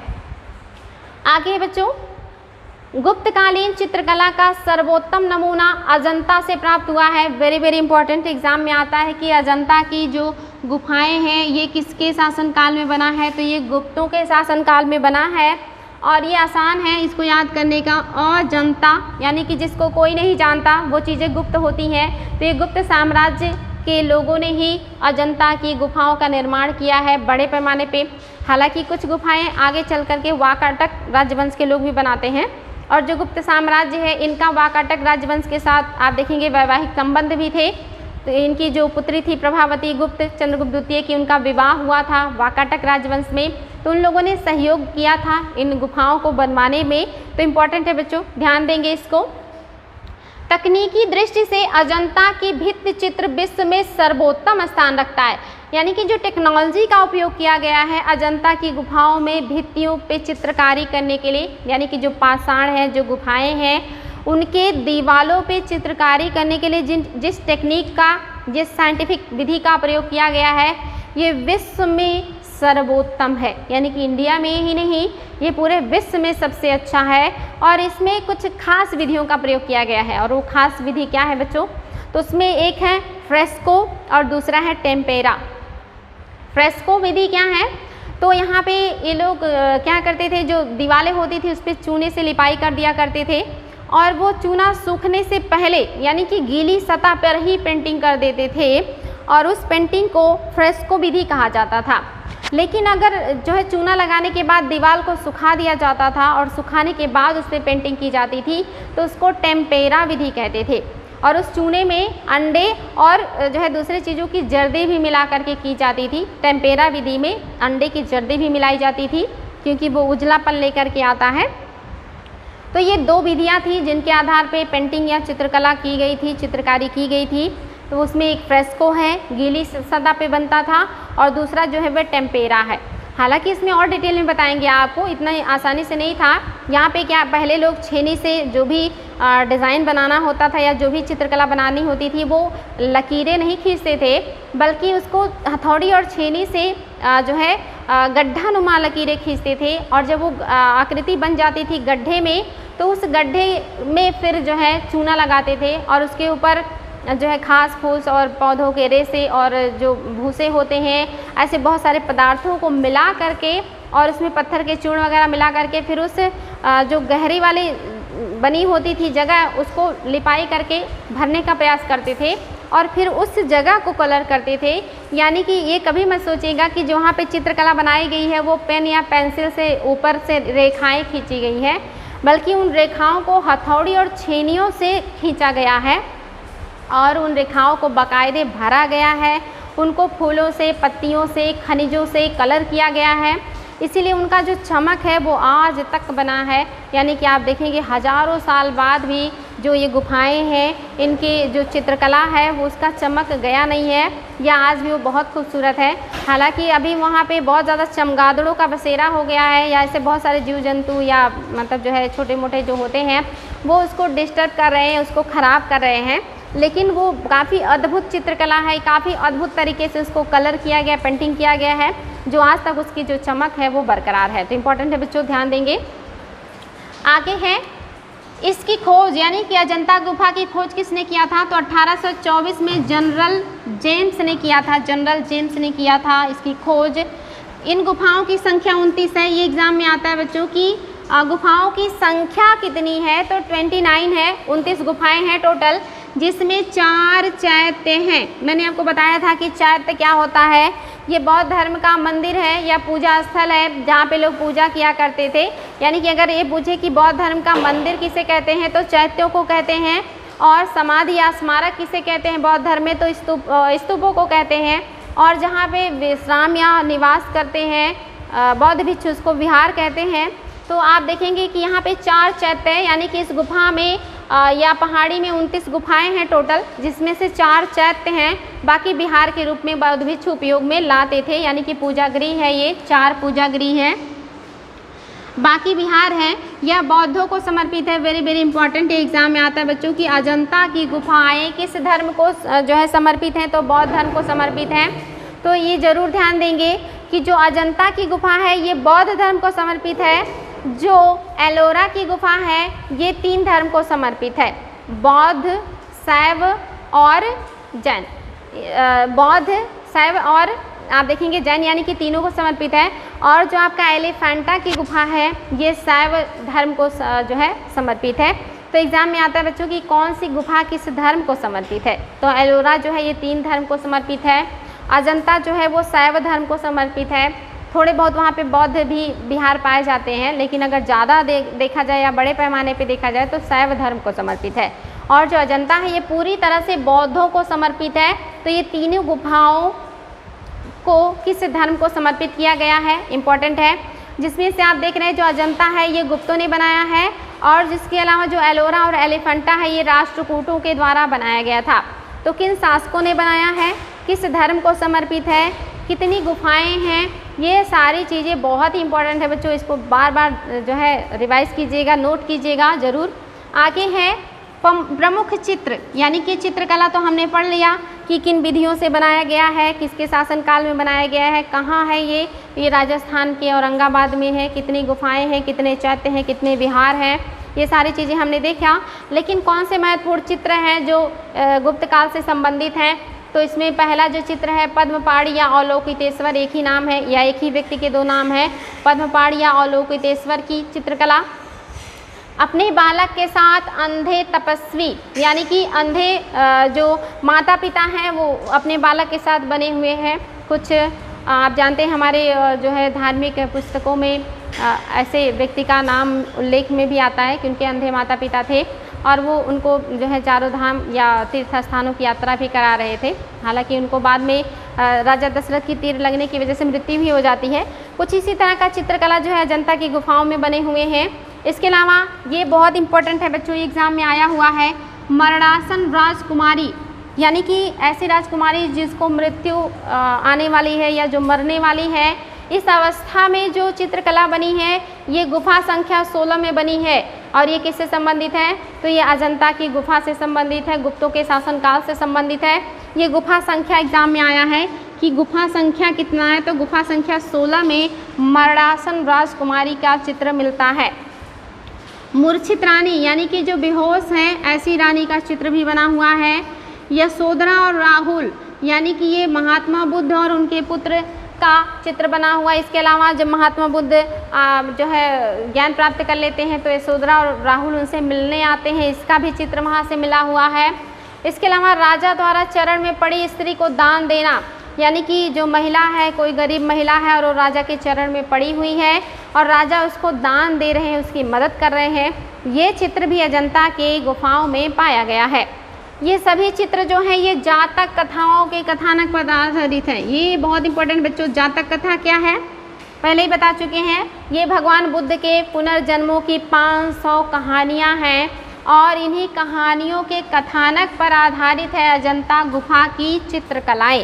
आगे बच्चों, गुप्तकालीन चित्रकला का सर्वोत्तम नमूना अजंता से प्राप्त हुआ है। वेरी वेरी इंपॉर्टेंट, एग्जाम में आता है कि अजंता की जो गुफाएं हैं ये किसके शासनकाल में बना है, तो ये गुप्तों के शासनकाल में बना है और ये आसान है इसको याद करने का। अजंता यानी कि जिसको कोई नहीं जानता वो चीज़ें गुप्त होती हैं, तो ये गुप्त साम्राज्य के लोगों ने ही अजंता की गुफाओं का निर्माण किया है बड़े पैमाने पे। हालांकि कुछ गुफाएं आगे चल करके वाकाटक राजवंश के लोग भी बनाते हैं और जो गुप्त साम्राज्य है इनका वाकाटक राजवंश के साथ आप देखेंगे वैवाहिक संबंध भी थे। तो इनकी जो पुत्री थी प्रभावती गुप्त चंद्रगुप्त द्वितीय की, उनका विवाह हुआ था वाकाटक राजवंश में, तो उन लोगों ने सहयोग किया था इन गुफाओं को बनवाने में। तो इम्पॉर्टेंट है बच्चों, ध्यान देंगे इसको। तकनीकी दृष्टि से अजंता की भित्ति चित्र विश्व में सर्वोत्तम स्थान रखता है। यानी कि जो टेक्नोलॉजी का उपयोग किया गया है अजंता की गुफाओं में भित्तियों पे चित्रकारी करने के लिए, यानी कि जो पाषाण है, जो गुफाएं हैं, उनके दीवालों पे चित्रकारी करने के लिए जिस टेक्निक का, जिस साइंटिफिक विधि का प्रयोग किया गया है, ये विश्व में सर्वोत्तम है। यानी कि इंडिया में ही नहीं, ये पूरे विश्व में सबसे अच्छा है। और इसमें कुछ खास विधियों का प्रयोग किया गया है, और वो खास विधि क्या है बच्चों? तो उसमें एक है फ्रेस्को और दूसरा है टेम्पेरा। फ्रेस्को विधि क्या है? तो यहाँ पे ये लोग क्या करते थे, जो दीवारें होती थी उस पर चूने से लिपाई कर दिया करते थे, और वो चूना सूखने से पहले यानी कि गीली सतह पर ही पेंटिंग कर देते थे, और उस पेंटिंग को फ्रेस्को विधि कहा जाता था। लेकिन अगर जो है चूना लगाने के बाद दीवार को सुखा दिया जाता था और सुखाने के बाद उस पर पेंटिंग की जाती थी, तो उसको टेम्पेरा विधि कहते थे। और उस चूने में अंडे और जो है दूसरी चीज़ों की जर्दें भी मिला करके की जाती थी। टेम्पेरा विधि में अंडे की जर्दें भी मिलाई जाती थी, क्योंकि वो उजलापन लेकर के आता है। तो ये दो विधियाँ थी जिनके आधार पे पेंटिंग या चित्रकला की गई थी, चित्रकारी की गई थी। तो उसमें एक फ्रेस्को है, गीली सतह पे बनता था, और दूसरा जो है वह टेम्पेरा है। हालांकि इसमें और डिटेल में बताएंगे आपको, इतना आसानी से नहीं था। यहाँ पे क्या, पहले लोग छेनी से जो भी डिज़ाइन बनाना होता था या जो भी चित्रकला बनानी होती थी, वो लकीरें नहीं खींचते थे, बल्कि उसको हथौड़ी और छेनी से जो है गड्ढा नुमा लकीरें खींचते थे। और जब वो आकृति बन जाती थी गड्ढे में, तो उस गड्ढे में फिर जो है चूना लगाते थे, और उसके ऊपर जो है घास फूस और पौधों के रेसे और जो भूसे होते हैं, ऐसे बहुत सारे पदार्थों को मिला करके, और उसमें पत्थर के चूर्ण वगैरह मिला करके, फिर उस जो गहरी वाली बनी होती थी जगह, उसको लिपाई करके भरने का प्रयास करते थे, और फिर उस जगह को कलर करते थे। यानी कि ये कभी मत सोचिएगा कि जो वहाँ पे चित्रकला बनाई गई है वो पेन या पेंसिल से ऊपर से रेखाएं खींची गई है, बल्कि उन रेखाओं को हथौड़ी और छेनियों से खींचा गया है, और उन रेखाओं को बाकायदे भरा गया है। उनको फूलों से, पत्तियों से, खनिजों से कलर किया गया है, इसीलिए उनका जो चमक है वो आज तक बना है। यानी कि आप देखेंगे हज़ारों साल बाद भी जो ये गुफाएं हैं, इनकी जो चित्रकला है वो उसका चमक गया नहीं है, या आज भी वो बहुत खूबसूरत है। हालांकि अभी वहाँ पे बहुत ज़्यादा चमगादड़ों का बसेरा हो गया है, या ऐसे बहुत सारे जीव जंतु या मतलब जो है छोटे मोटे जो होते हैं वो उसको डिस्टर्ब कर रहे हैं, उसको ख़राब कर रहे हैं। लेकिन वो काफ़ी अद्भुत चित्रकला है, काफ़ी अद्भुत तरीके से उसको कलर किया गया, पेंटिंग किया गया है, जो आज तक उसकी जो चमक है वो बरकरार है। तो इम्पॉर्टेंट है बच्चों, ध्यान देंगे। आगे है इसकी खोज, यानी कि अजंता गुफा की खोज किसने किया था? तो 1824 में जनरल जेम्स ने किया था। जनरल जेम्स ने किया था इसकी खोज। इन गुफाओं की संख्या 29 है। ये एग्ज़ाम में आता है बच्चों की गुफाओं की संख्या कितनी है? तो 29 है, 29 गुफाएं हैं टोटल, जिसमें 4 चैत्य हैं। मैंने आपको बताया था कि चैत्य क्या होता है। ये बौद्ध धर्म का मंदिर है या पूजा स्थल है, जहाँ पे लोग पूजा किया करते थे। यानी कि अगर ये पूछे कि बौद्ध धर्म का मंदिर किसे कहते हैं, तो चैत्यों को कहते हैं। और समाधि या स्मारक किसे कहते हैं बौद्ध धर्म में? तो स्तूपों को कहते हैं। और जहाँ पे विश्राम या निवास करते हैं बौद्ध भिक्षु, उसको विहार कहते हैं। तो आप देखेंगे कि यहाँ पे 4 चैत्य हैं, यानी कि इस गुफा में या पहाड़ी में 29 गुफाएं हैं टोटल, जिसमें से 4 चैत्य हैं। बाकी विहार के रूप में बौद्ध भिक्षु उपयोग में लाते थे, यानी कि पूजा गृह है। ये 4 पूजा गृह हैं, बाकी विहार हैं। यह बौद्धों को समर्पित है। वेरी वेरी इंपॉर्टेंट, ये एग्जाम में आता है बच्चों की अजंता की गुफाएं किस धर्म को जो है समर्पित हैं? तो बौद्ध धर्म को समर्पित हैं। तो ये जरूर ध्यान देंगे कि जो अजंता की गुफा है ये बौद्ध धर्म को समर्पित है। जो एलोरा की गुफा है ये 3 धर्म को समर्पित है, बौद्ध, शैव और जैन। बौद्ध, शैव और आप देखेंगे जैन, यानी कि तीनों को समर्पित है। और जो आपका एलिफेंटा की गुफा है ये शैव धर्म को जो है समर्पित है। तो एग्जाम में आता है बच्चों की कौन सी गुफा किस धर्म को समर्पित है? तो एलोरा जो है ये 3 धर्म को समर्पित है। अजंता जो है वो शैव धर्म को समर्पित है। थोड़े बहुत वहाँ पे बौद्ध भी विहार पाए जाते हैं, लेकिन अगर ज़्यादा देखा जाए या बड़े पैमाने पे देखा जाए तो शैव धर्म को समर्पित है। और जो अजंता है ये पूरी तरह से बौद्धों को समर्पित है। तो ये तीनों गुफाओं को किस धर्म को समर्पित किया गया है, इम्पॉर्टेंट है। जिसमें से आप देख रहे हैं जो अजंता है ये गुप्तों ने बनाया है, और जिसके अलावा जो एलोरा और एलिफेंटा है ये राष्ट्रकूटों के द्वारा बनाया गया था। तो किन शासकों ने बनाया है, किस धर्म को समर्पित है, कितनी गुफाएं हैं, ये सारी चीज़ें बहुत ही इंपॉर्टेंट है बच्चों। इसको बार बार जो है रिवाइज कीजिएगा, नोट कीजिएगा ज़रूर। आगे है प्रमुख चित्र, यानी कि चित्रकला तो हमने पढ़ लिया कि किन विधियों से बनाया गया है, किसके शासनकाल में बनाया गया है, कहाँ है ये राजस्थान के औरंगाबाद में है, कितनी गुफाएं हैं, कितने चैत्य हैं, कितने विहार हैं, ये सारी चीज़ें हमने देखा। लेकिन कौन से महत्वपूर्ण चित्र हैं जो गुप्त काल से संबंधित हैं, तो इसमें पहला जो चित्र है पद्मपाणि या अवलोकितेश्वर, एक ही नाम है या एक ही व्यक्ति के दो नाम है, पद्मपाणि या अवलोकितेश्वर की चित्रकला। अपने बालक के साथ अंधे तपस्वी, यानी कि अंधे जो माता पिता हैं वो अपने बालक के साथ बने हुए हैं। कुछ आप जानते हैं हमारे जो है धार्मिक पुस्तकों में ऐसे व्यक्ति का नाम उल्लेख में भी आता है कि उनके अंधे माता पिता थे और वो उनको जो है चारों धाम या तीर्थ स्थानों की यात्रा भी करा रहे थे। हालांकि उनको बाद में राजा दशरथ की तीर लगने की वजह से मृत्यु भी हो जाती है। कुछ इसी तरह का चित्रकला जो है अजंता की गुफाओं में बने हुए हैं। इसके अलावा ये बहुत इंपॉर्टेंट है बच्चों, एग्जाम में आया हुआ है, मरणासन राजकुमारी, यानी कि ऐसी राजकुमारी जिसको मृत्यु आने वाली है या जो मरने वाली है, इस अवस्था में जो चित्रकला बनी है ये गुफा संख्या 16 में बनी है। और ये किससे संबंधित है, तो ये अजंता की गुफा से संबंधित है, गुप्तों के शासनकाल से संबंधित है। ये गुफा संख्या एग्जाम में आया है कि गुफा संख्या कितना है, तो गुफा संख्या 16 में मरणासन राजकुमारी का चित्र मिलता है। मूर्छित रानी, यानी कि जो बेहोश हैं ऐसी रानी का चित्र भी बना हुआ है। यशोधरा और राहुल, यानी कि ये महात्मा बुद्ध और उनके पुत्र का चित्र बना हुआ है। इसके अलावा जब महात्मा बुद्ध जो है ज्ञान प्राप्त कर लेते हैं तो यशोधरा और राहुल उनसे मिलने आते हैं, इसका भी चित्र वहाँ से मिला हुआ है। इसके अलावा राजा द्वारा चरण में पड़ी स्त्री को दान देना, यानी कि जो महिला है, कोई गरीब महिला है और वो राजा के चरण में पड़ी हुई है और राजा उसको दान दे रहे हैं, उसकी मदद कर रहे हैं, ये चित्र भी अजंता के गुफाओं में पाया गया है। ये सभी चित्र जो हैं ये जातक कथाओं के कथानक पर आधारित हैं। ये बहुत इंपॉर्टेंट बच्चों, जातक कथा क्या है पहले ही बता चुके हैं। ये भगवान बुद्ध के पुनर्जन्मों की 500 कहानियाँ हैं और इन्हीं कहानियों के कथानक पर आधारित है अजंता गुफा की चित्रकलाएँ।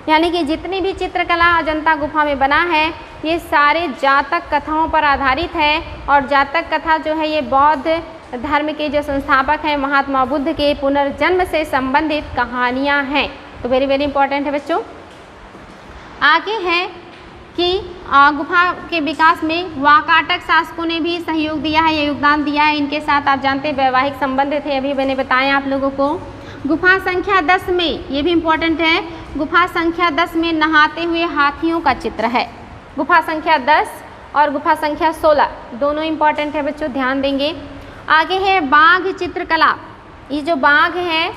यानी कि जितनी भी चित्रकला अजंता गुफा में बना है ये सारे जातक कथाओं पर आधारित है। और जातक कथा जो है ये बौद्ध धर्म के जो संस्थापक हैं महात्मा बुद्ध के पुनर्जन्म से संबंधित कहानियाँ हैं। तो वेरी वेरी इंपॉर्टेंट है बच्चों। आगे है कि गुफा के विकास में वाकाटक शासकों ने भी सहयोग दिया है या योगदान दिया है। इनके साथ आप जानते हैं वैवाहिक संबंध थे, अभी मैंने बताया आप लोगों को। गुफा संख्या 10 में, ये भी इम्पोर्टेंट है, गुफा संख्या 10 में नहाते हुए हाथियों का चित्र है। गुफा संख्या 10 और गुफा संख्या 16 दोनों इम्पॉर्टेंट है बच्चों, ध्यान देंगे। आगे है बाघ चित्रकला। ये जो बाघ है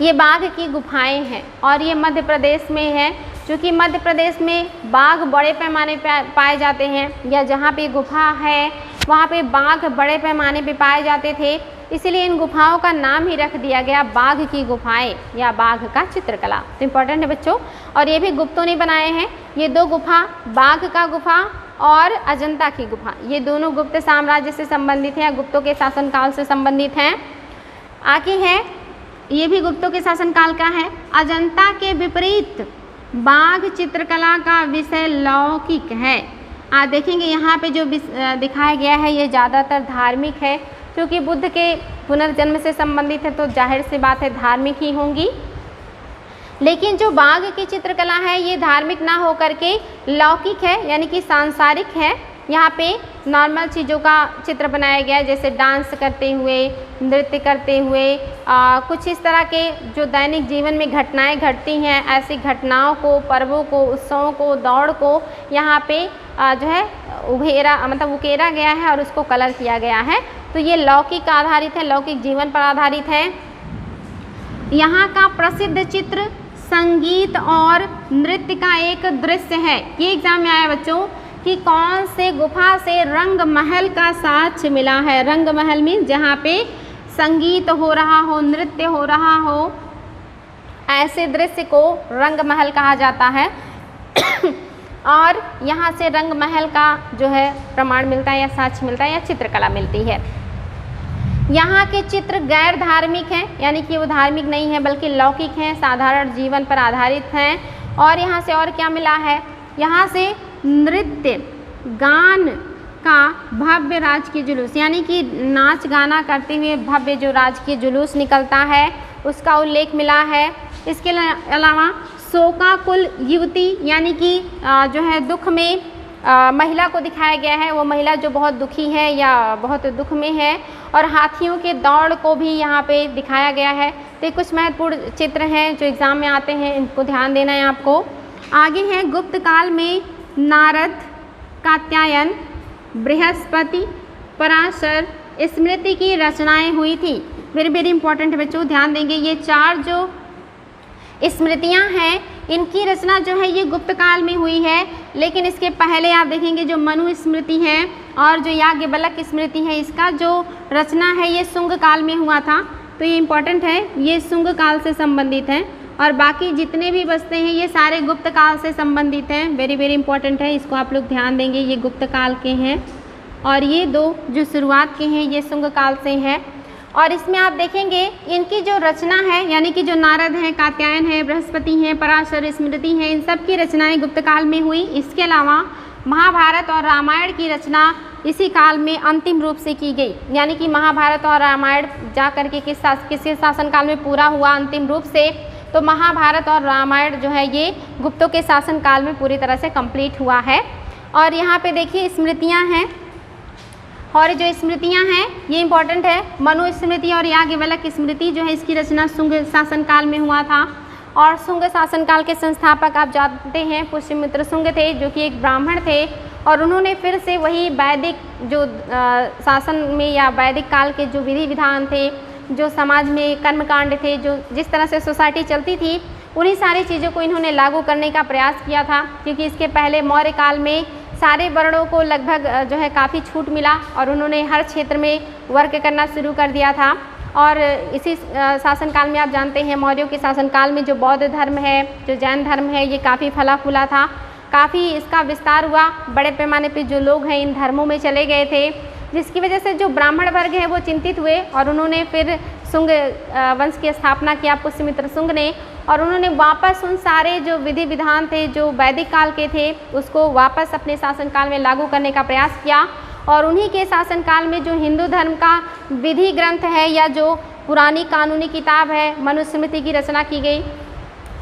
ये बाघ की गुफाएं हैं और ये मध्य प्रदेश में है। क्योंकि मध्य प्रदेश में बाघ बड़े पैमाने पर पाए जाते हैं या जहाँ पे गुफा है वहाँ पे बाघ बड़े पैमाने पे पाए जाते थे, इसीलिए इन गुफाओं का नाम ही रख दिया गया बाघ की गुफाएं या बाघ का चित्रकला। तो इम्पोर्टेंट है बच्चों। और ये भी गुप्तों ने बनाए हैं। ये दो गुफा, बाघ का गुफा और अजंता की गुफा, ये दोनों गुप्त साम्राज्य से संबंधित हैं या गुप्तों के शासनकाल से संबंधित हैं। आगे है, ये भी गुप्तों के शासनकाल का है। अजंता के विपरीत बाघ चित्रकला का विषय लौकिक है। आप देखेंगे यहाँ पे जो दिखाया गया है ये ज़्यादातर धार्मिक है, क्योंकि बुद्ध के पुनर्जन्म से संबंधित है तो जाहिर सी बात है धार्मिक ही होंगी। लेकिन जो बाघ की चित्रकला है ये धार्मिक ना होकर के लौकिक है, यानी कि सांसारिक है। यहाँ पे नॉर्मल चीज़ों का चित्र बनाया गया है, जैसे डांस करते हुए, नृत्य करते हुए, कुछ इस तरह के जो दैनिक जीवन में घटनाएं घटती हैं, ऐसी घटनाओं को, पर्वों को, उत्सवों को, दौड़ को यहाँ पे जो है उकेरा गया है और उसको कलर किया गया है। तो ये लौकिक आधारित है, लौकिक जीवन पर आधारित है। यहाँ का प्रसिद्ध चित्र संगीत और नृत्य का एक दृश्य है। ये एग्जाम में आया बच्चों कि कौन से गुफा से रंग महल का साक्ष्य मिला है। रंग महल में जहाँ पे संगीत हो रहा हो, नृत्य हो रहा हो, ऐसे दृश्य को रंग महल कहा जाता है। और यहाँ से रंग महल का जो है प्रमाण मिलता है या साक्ष्य मिलता है या चित्रकला मिलती है। यहाँ के चित्र गैर धार्मिक हैं, यानी कि वो धार्मिक नहीं है बल्कि लौकिक हैं, साधारण जीवन पर आधारित हैं। और यहाँ से और क्या मिला है, यहाँ से नृत्य गान का भव्य राजकीय जुलूस, यानी कि नाच गाना करते हुए भव्य जो राजकीय जुलूस निकलता है उसका उल्लेख मिला है। इसके अलावा शोकाकुल युवती, यानी कि जो है दुख में महिला को दिखाया गया है, वो महिला जो बहुत दुखी है या बहुत दुख में है। और हाथियों के दौड़ को भी यहाँ पे दिखाया गया है। तो ये कुछ महत्वपूर्ण चित्र हैं जो एग्ज़ाम में आते हैं, इनको ध्यान देना है आपको। आगे है गुप्त काल में नारद, कात्यायन, बृहस्पति, पराशर, स्मृति की रचनाएं हुई थी। वेरी वेरी इंपॉर्टेंट बच्चों, ध्यान देंगे। ये 4 जो स्मृतियां हैं इनकी रचना जो है ये गुप्त काल में हुई है, लेकिन इसके पहले आप देखेंगे जो मनु स्मृति है और जो याज्ञवल्क्य स्मृति है, इसका जो रचना है ये शुंग काल में हुआ था। तो ये इम्पॉर्टेंट है, ये शुंग काल से संबंधित हैं। और बाकी जितने भी बचते हैं ये सारे गुप्त काल से संबंधित हैं। वेरी वेरी इंपॉर्टेंट है, इसको आप लोग ध्यान देंगे। ये गुप्त काल के हैं और ये 2 जो शुरुआत के हैं ये शुंग काल से हैं। और इसमें आप देखेंगे इनकी जो रचना है, यानी कि जो नारद हैं, कात्यायन है, बृहस्पति हैं, पराशर, स्मृति हैं, इन सब की रचनाएं गुप्त काल में हुई। इसके अलावा महाभारत और रामायण की रचना इसी काल में अंतिम रूप से की गई, यानी कि महाभारत और रामायण जा कर के किस शासनकाल में पूरा हुआ अंतिम रूप से। तो महाभारत और रामायण जो है ये गुप्तों के शासनकाल में पूरी तरह से कंप्लीट हुआ है। और यहाँ पे देखिए स्मृतियाँ हैं, और जो स्मृतियाँ हैं ये इंपॉर्टेंट है। मनु स्मृति और याज्ञवल्क्य स्मृति जो है इसकी रचना शुंग शासनकाल में हुआ था। और शुंग शासनकाल के संस्थापक आप जानते हैं पुष्यमित्र शुंग थे, जो कि एक ब्राह्मण थे। और उन्होंने फिर से वही वैदिक जो शासन में या वैदिक काल के जो विधि विधान थे, जो समाज में कर्मकांड थे, जो जिस तरह से सोसाइटी चलती थी, उन्हीं सारी चीज़ों को इन्होंने लागू करने का प्रयास किया था। क्योंकि इसके पहले मौर्य काल में सारे वर्णों को लगभग जो है काफ़ी छूट मिला और उन्होंने हर क्षेत्र में वर्क करना शुरू कर दिया था। और इसी शासनकाल में आप जानते हैं मौर्यों के शासनकाल में जो बौद्ध धर्म है, जो जैन धर्म है, ये काफ़ी फला फूला था, काफ़ी इसका विस्तार हुआ। बड़े पैमाने पे जो लोग हैं इन धर्मों में चले गए थे, जिसकी वजह से जो ब्राह्मण वर्ग है वो चिंतित हुए और उन्होंने फिर शुंग वंश की स्थापना किया पुष्यमित्र शुंग ने। और उन्होंने वापस उन सारे जो विधि विधान थे जो वैदिक काल के थे उसको वापस अपने शासनकाल में लागू करने का प्रयास किया। और उन्हीं के शासनकाल में जो हिंदू धर्म का विधि ग्रंथ है या जो पुरानी कानूनी किताब है मनुस्मृति की रचना की गई,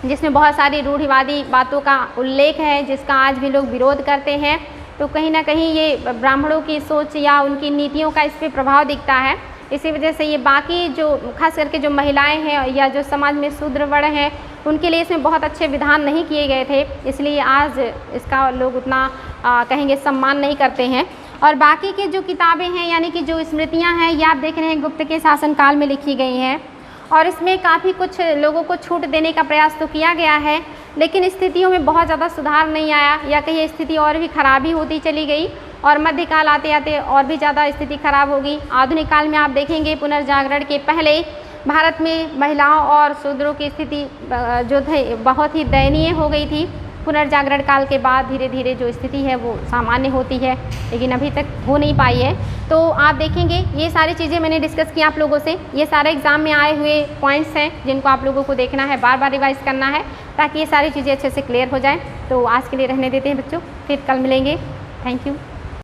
जिसमें बहुत सारी रूढ़िवादी बातों का उल्लेख है, जिसका आज भी लोग विरोध करते हैं। तो कहीं ना कहीं ये ब्राह्मणों की सोच या उनकी नीतियों का इस पर प्रभाव दिखता है। इसी वजह से ये बाकी जो खास करके जो महिलाएं हैं या जो समाज में शूद्र वर्ण हैं उनके लिए इसमें बहुत अच्छे विधान नहीं किए गए थे, इसलिए आज इसका लोग उतना कहेंगे सम्मान नहीं करते हैं। और बाकी के जो किताबें हैं यानी कि जो स्मृतियां हैं ये आप देख रहे हैं गुप्त के शासनकाल में लिखी गई हैं और इसमें काफ़ी कुछ लोगों को छूट देने का प्रयास तो किया गया है, लेकिन स्थितियों में बहुत ज़्यादा सुधार नहीं आया या कहीं स्थिति और भी खराब ही होती चली गई और मध्यकाल आते आते और भी ज़्यादा स्थिति खराब होगी। आधुनिक काल में आप देखेंगे पुनर्जागरण के पहले भारत में महिलाओं और शूद्रों की स्थिति जो थे बहुत ही दयनीय हो गई थी। पुनर्जागरण काल के बाद धीरे धीरे जो स्थिति है वो सामान्य होती है, लेकिन अभी तक हो नहीं पाई है। तो आप देखेंगे ये सारी चीज़ें मैंने डिस्कस की आप लोगों से, ये सारे एग्ज़ाम में आए हुए पॉइंट्स हैं जिनको आप लोगों को देखना है, बार बार रिवाइज करना है ताकि ये सारी चीज़ें अच्छे से क्लियर हो जाएँ। तो आज के लिए रहने देते हैं बच्चों, फिर कल मिलेंगे। Thank you.